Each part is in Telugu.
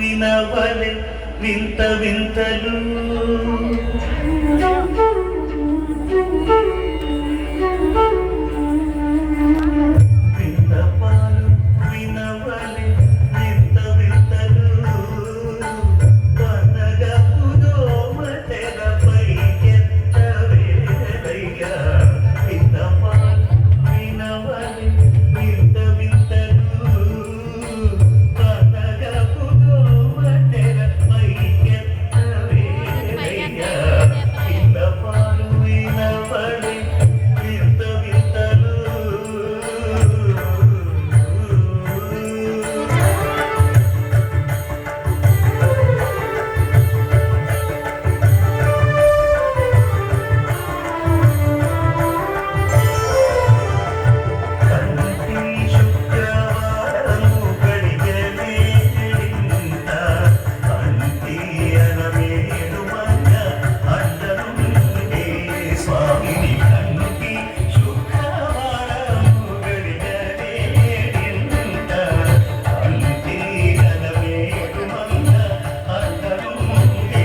వినవలె వింత వింతలు వింతపాలు వినవలె వింత వింతలు కనగపు దోమ తెరపై ఎత్తవేలయ్యా వింతపాలు వినవలె వింత వింతలు కనగపు దోమ తెరపై ఎత్తవేలయ్యా వింతపాలు వినవలె వింత వింతలు కంటి శుక్రవారము గడిగలేడింత కంటి అనమేడు మంగ అండనుండే స్వామిని కంటి శుక్రవారము గడిగలేడింత కంటి అనమేడు మంగ అండనుండే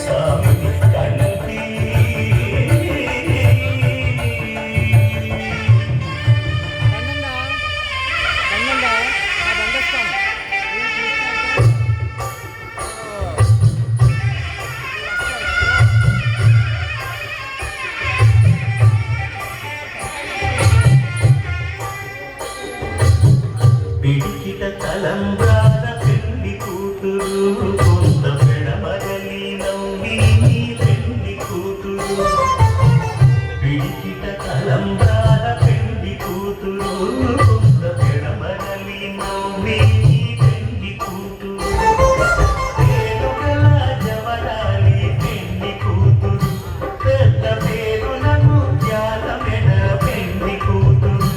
స్వామిని కంటి పిడికిట తలంబ్రాల పెళ్లి కూతురు కొంత పెడమరలి నవ్వి నీ పెళ్లి కూతురు పిడికిట తలంబ్రాల పెళ్లి కూతురు కొంత పెడమరలి నవ్వి నీ పెళ్లి కూతురు పేరుగల జవరాలి పెళ్లి కూతురు పెద్ద పేరులను త్యాల మెడ పెళ్లి కూతురు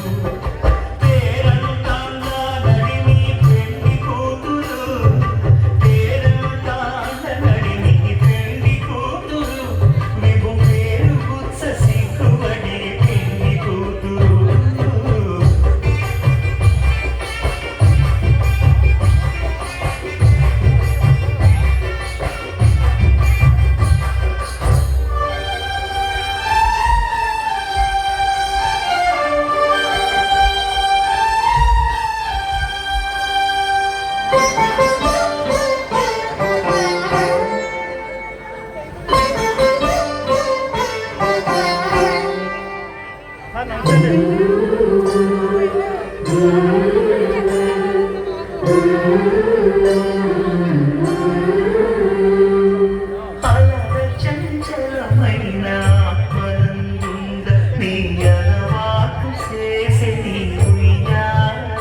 అలర చంచలమైన ఆత్మనందుంద నీ అలవాటు చేసే నీ ఉయ్యాల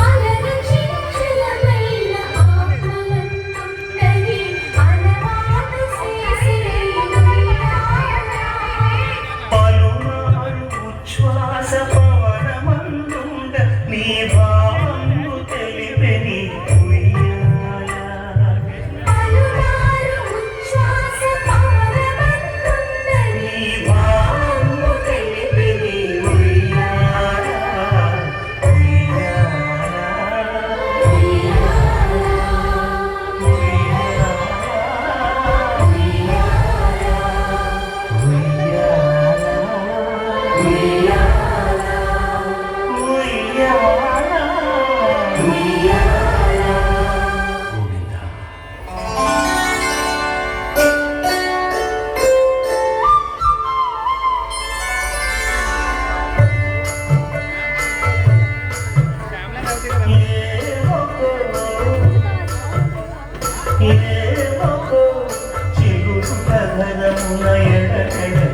అలర చంచలమైన ఆత్మనందుండని అలవాటు చేసే ఉయ్యాల పలునాడు ఉచ్ఛ్వాస పవనమందుండ నీ భావము తెలిపే నీ ఉయ్యాల పలునాడు ఉచ్ఛ్వాస పవనమందుండని నీ భావము తెలిపే నీ ఉయ్యాల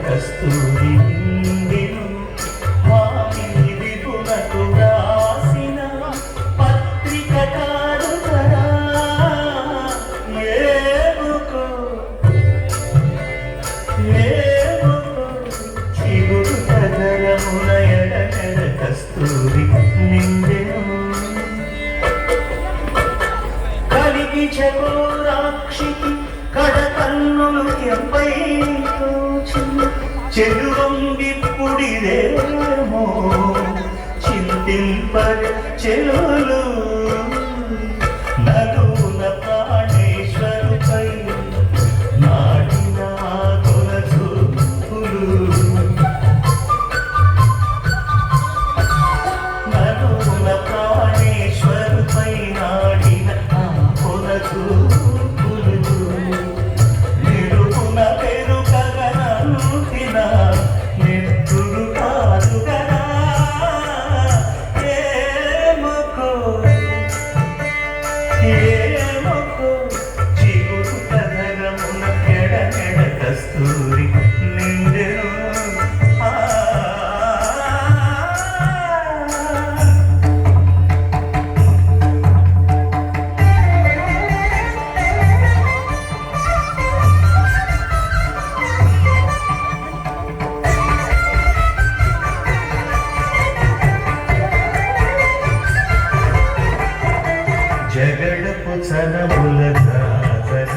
కస్తూరి రాసిన పత్రిక చిగురు కథరమున ఎడగడ కస్తూరి నిండెను కలిగి చకోరాక్షికి కడకన్నులు ఎంపై చెలువంగిప్పుడిదేమో చింతింపర చెలులు నలున ఏమొకో చిగురు కథలమున ఎడమెడ కస్తూరి నిండెను ఆ. జగడపు చనముల జాతర